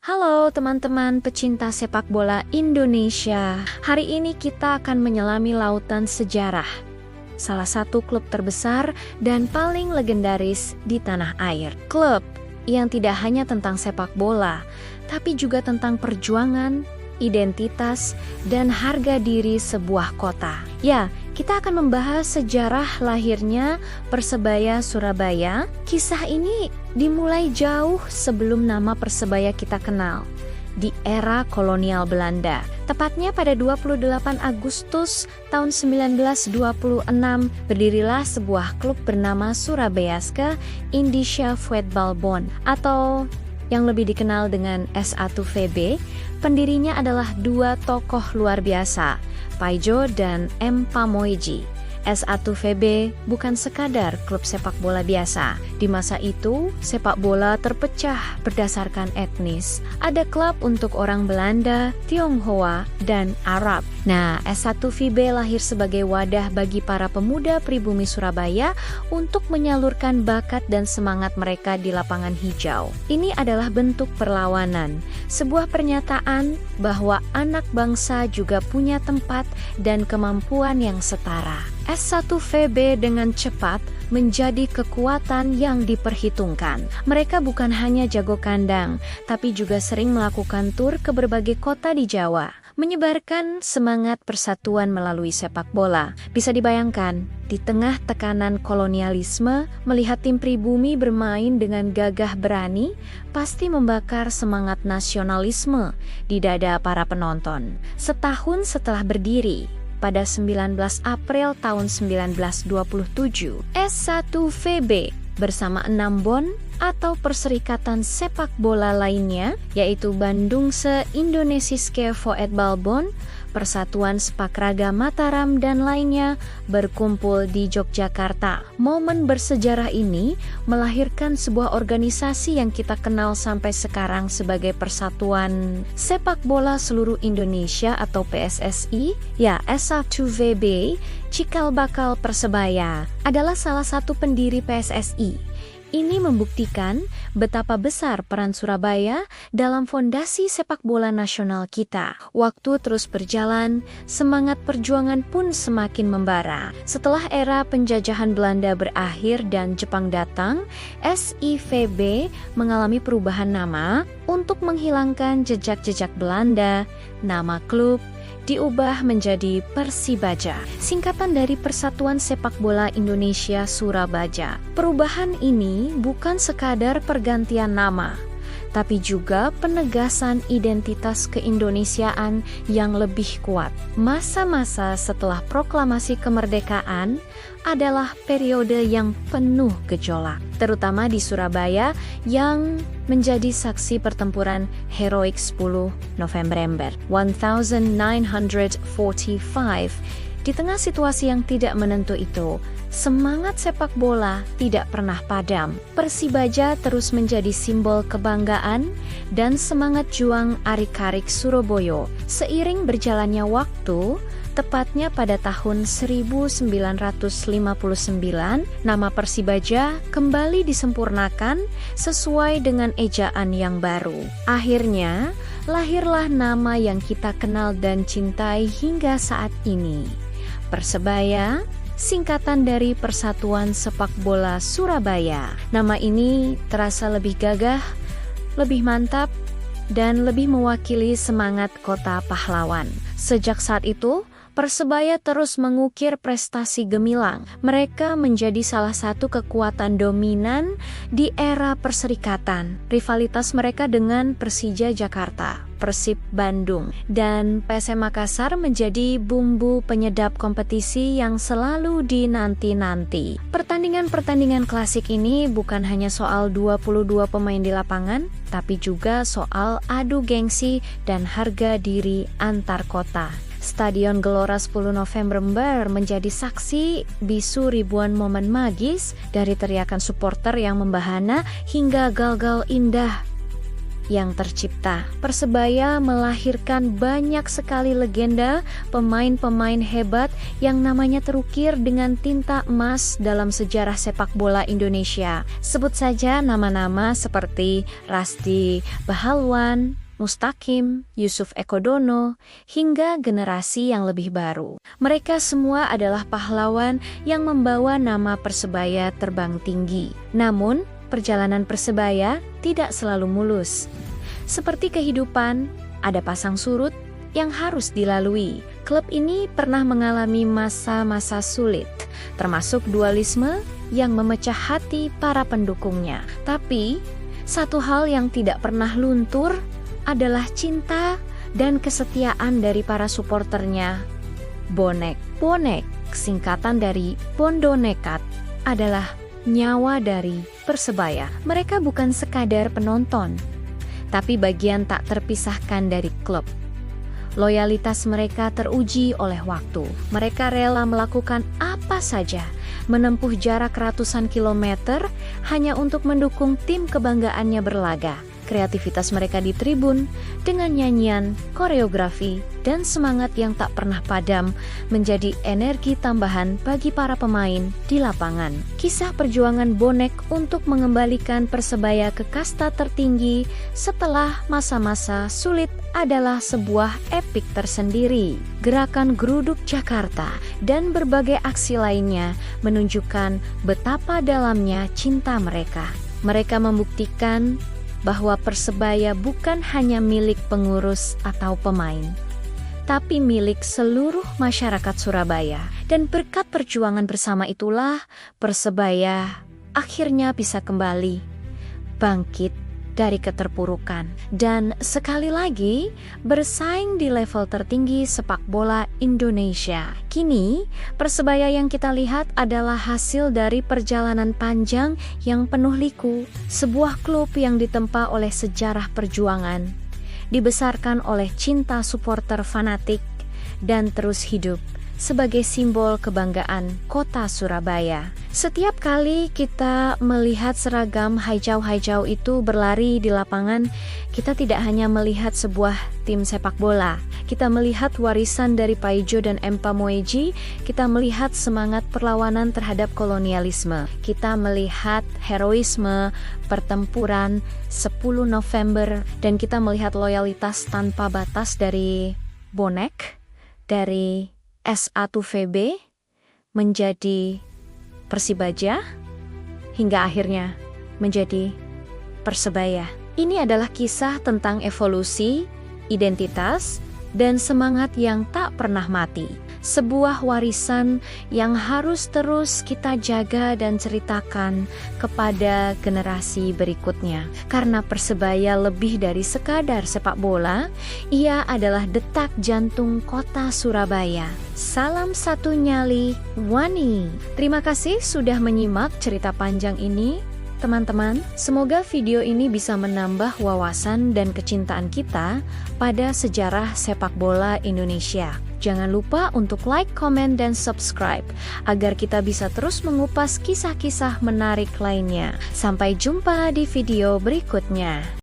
Halo teman-teman pecinta sepak bola Indonesia. Hari ini kita akan menyelami lautan sejarah. Salah satu klub terbesar dan paling legendaris di tanah air. Klub yang tidak hanya tentang sepak bola, tapi juga tentang perjuangan, identitas, dan harga diri sebuah kota. Ya, kita akan membahas sejarah lahirnya Persebaya Surabaya. Kisah ini dimulai jauh sebelum nama Persebaya kita kenal, di era kolonial Belanda. Tepatnya pada 28 Agustus tahun 1926, berdirilah sebuah klub bernama Surabayaska Indische Voetbalbond atau yang lebih dikenal dengan S1VB. Pendirinya adalah dua tokoh luar biasa, Paijo dan M. Pamoeji. S1VB bukan sekadar klub sepak bola biasa. Di masa itu, sepak bola terpecah berdasarkan etnis. Ada klub untuk orang Belanda, Tionghoa, dan Arab. Nah, S1VB lahir sebagai wadah bagi para pemuda pribumi Surabaya untuk menyalurkan bakat dan semangat mereka di lapangan hijau. Ini adalah bentuk perlawanan, sebuah pernyataan bahwa anak bangsa juga punya tempat dan kemampuan yang setara. S1VB dengan cepat menjadi kekuatan yang diperhitungkan. Mereka bukan hanya jago kandang, tapi juga sering melakukan tur ke berbagai kota di Jawa, menyebarkan semangat persatuan melalui sepak bola. Bisa dibayangkan, di tengah tekanan kolonialisme, melihat tim pribumi bermain dengan gagah berani, pasti membakar semangat nasionalisme di dada para penonton. Setahun setelah berdiri, pada 19 April tahun 1927, S1VB bersama 6 BON atau perserikatan sepak bola lainnya, yaitu Bandungse Indonesiske Voetbalbond, Persatuan Sepak-Raga Mataram, dan lainnya berkumpul di Yogyakarta. Momen bersejarah ini melahirkan sebuah organisasi yang kita kenal sampai sekarang sebagai Persatuan Sepak Bola Seluruh Indonesia atau PSSI. Ya, S1VB, cikal bakal Persebaya, adalah salah satu pendiri PSSI. Ini membuktikan betapa besar peran Surabaya dalam fondasi sepak bola nasional kita. Waktu terus berjalan, semangat perjuangan pun semakin membara. Setelah era penjajahan Belanda berakhir dan Jepang datang, SIVB mengalami perubahan nama untuk menghilangkan jejak-jejak Belanda. Nama klub diubah menjadi Persibaja, singkatan dari Persatuan Sepak Bola Indonesia Surabaya. Perubahan ini bukan sekadar pergantian nama, tapi juga penegasan identitas keindonesiaan yang lebih kuat. Masa-masa setelah proklamasi kemerdekaan adalah periode yang penuh gejolak, terutama di Surabaya yang menjadi saksi pertempuran heroik 10 November 1945. Di tengah situasi yang tidak menentu itu, semangat sepak bola tidak pernah padam. Persibaja terus menjadi simbol kebanggaan dan semangat juang arik-arik Surabaya. Seiring berjalannya waktu, tepatnya pada tahun 1959, nama Persibaja kembali disempurnakan sesuai dengan ejaan yang baru. Akhirnya, lahirlah nama yang kita kenal dan cintai hingga saat ini. Persebaya, singkatan dari Persatuan Sepak Bola Surabaya. Nama ini terasa lebih gagah, lebih mantap, dan lebih mewakili semangat kota pahlawan. Sejak saat itu, Persebaya terus mengukir prestasi gemilang. Mereka menjadi salah satu kekuatan dominan di era perserikatan. Rivalitas mereka dengan Persija Jakarta, Persib Bandung, dan PSM Makassar menjadi bumbu penyedap kompetisi yang selalu dinanti-nanti. Pertandingan-pertandingan klasik ini bukan hanya soal 22 pemain di lapangan, tapi juga soal adu gengsi dan harga diri antar kota. Stadion Gelora 10 November menjadi saksi bisu ribuan momen magis, dari teriakan supporter yang membahana hingga gal-gal indah yang tercipta. Persebaya melahirkan banyak sekali legenda, pemain-pemain hebat yang namanya terukir dengan tinta emas dalam sejarah sepak bola Indonesia. Sebut saja nama-nama seperti Rasdi Bahalwan, Mustaqim, Yusuf Ekodono, hingga generasi yang lebih baru. Mereka semua adalah pahlawan yang membawa nama Persebaya terbang tinggi. Namun, perjalanan Persebaya tidak selalu mulus. Seperti kehidupan, ada pasang surut yang harus dilalui. Klub ini pernah mengalami masa-masa sulit, termasuk dualisme yang memecah hati para pendukungnya. Tapi, satu hal yang tidak pernah luntur adalah cinta dan kesetiaan dari para suporternya. Bonek, singkatan dari Bondo Nekat, adalah nyawa dari Persebaya. Mereka bukan sekadar penonton, tapi bagian tak terpisahkan dari klub. Loyalitas mereka teruji oleh waktu. Mereka rela melakukan apa saja, menempuh jarak ratusan kilometer hanya untuk mendukung tim kebanggaannya berlaga. Kreativitas mereka di tribun dengan nyanyian, koreografi, dan semangat yang tak pernah padam menjadi energi tambahan bagi para pemain di lapangan. Kisah perjuangan Bonek untuk mengembalikan Persebaya ke kasta tertinggi setelah masa-masa sulit adalah sebuah epik tersendiri. Gerakan Geruduk Jakarta dan berbagai aksi lainnya menunjukkan betapa dalamnya cinta mereka. Mereka membuktikan bahwa Persebaya bukan hanya milik pengurus atau pemain, tapi milik seluruh masyarakat Surabaya. Dan berkat perjuangan bersama itulah Persebaya akhirnya bisa kembali bangkit dari keterpurukan dan sekali lagi bersaing di level tertinggi sepak bola Indonesia. Kini, Persebaya yang kita lihat adalah hasil dari perjalanan panjang yang penuh liku, sebuah klub yang ditempa oleh sejarah perjuangan, dibesarkan oleh cinta supporter fanatik, dan terus hidup sebagai simbol kebanggaan kota Surabaya. Setiap kali kita melihat seragam hijau-hijau itu berlari di lapangan, kita tidak hanya melihat sebuah tim sepak bola. Kita melihat warisan dari Paijo dan Empa Moeji, kita melihat semangat perlawanan terhadap kolonialisme. Kita melihat heroisme pertempuran 10 November, dan kita melihat loyalitas tanpa batas dari Bonek, dari S1VB menjadi Persibaja, hingga akhirnya menjadi Persebaya. Ini adalah kisah tentang evolusi, identitas, dan semangat yang tak pernah mati. Sebuah warisan yang harus terus kita jaga dan ceritakan kepada generasi berikutnya. Karena Persebaya lebih dari sekadar sepak bola, ia adalah detak jantung kota Surabaya. Salam satu nyali, Wani. Terima kasih sudah menyimak cerita panjang ini. Teman-teman, semoga video ini bisa menambah wawasan dan kecintaan kita pada sejarah sepak bola Indonesia. Jangan lupa untuk like, komen, dan subscribe agar kita bisa terus mengupas kisah-kisah menarik lainnya. Sampai jumpa di video berikutnya.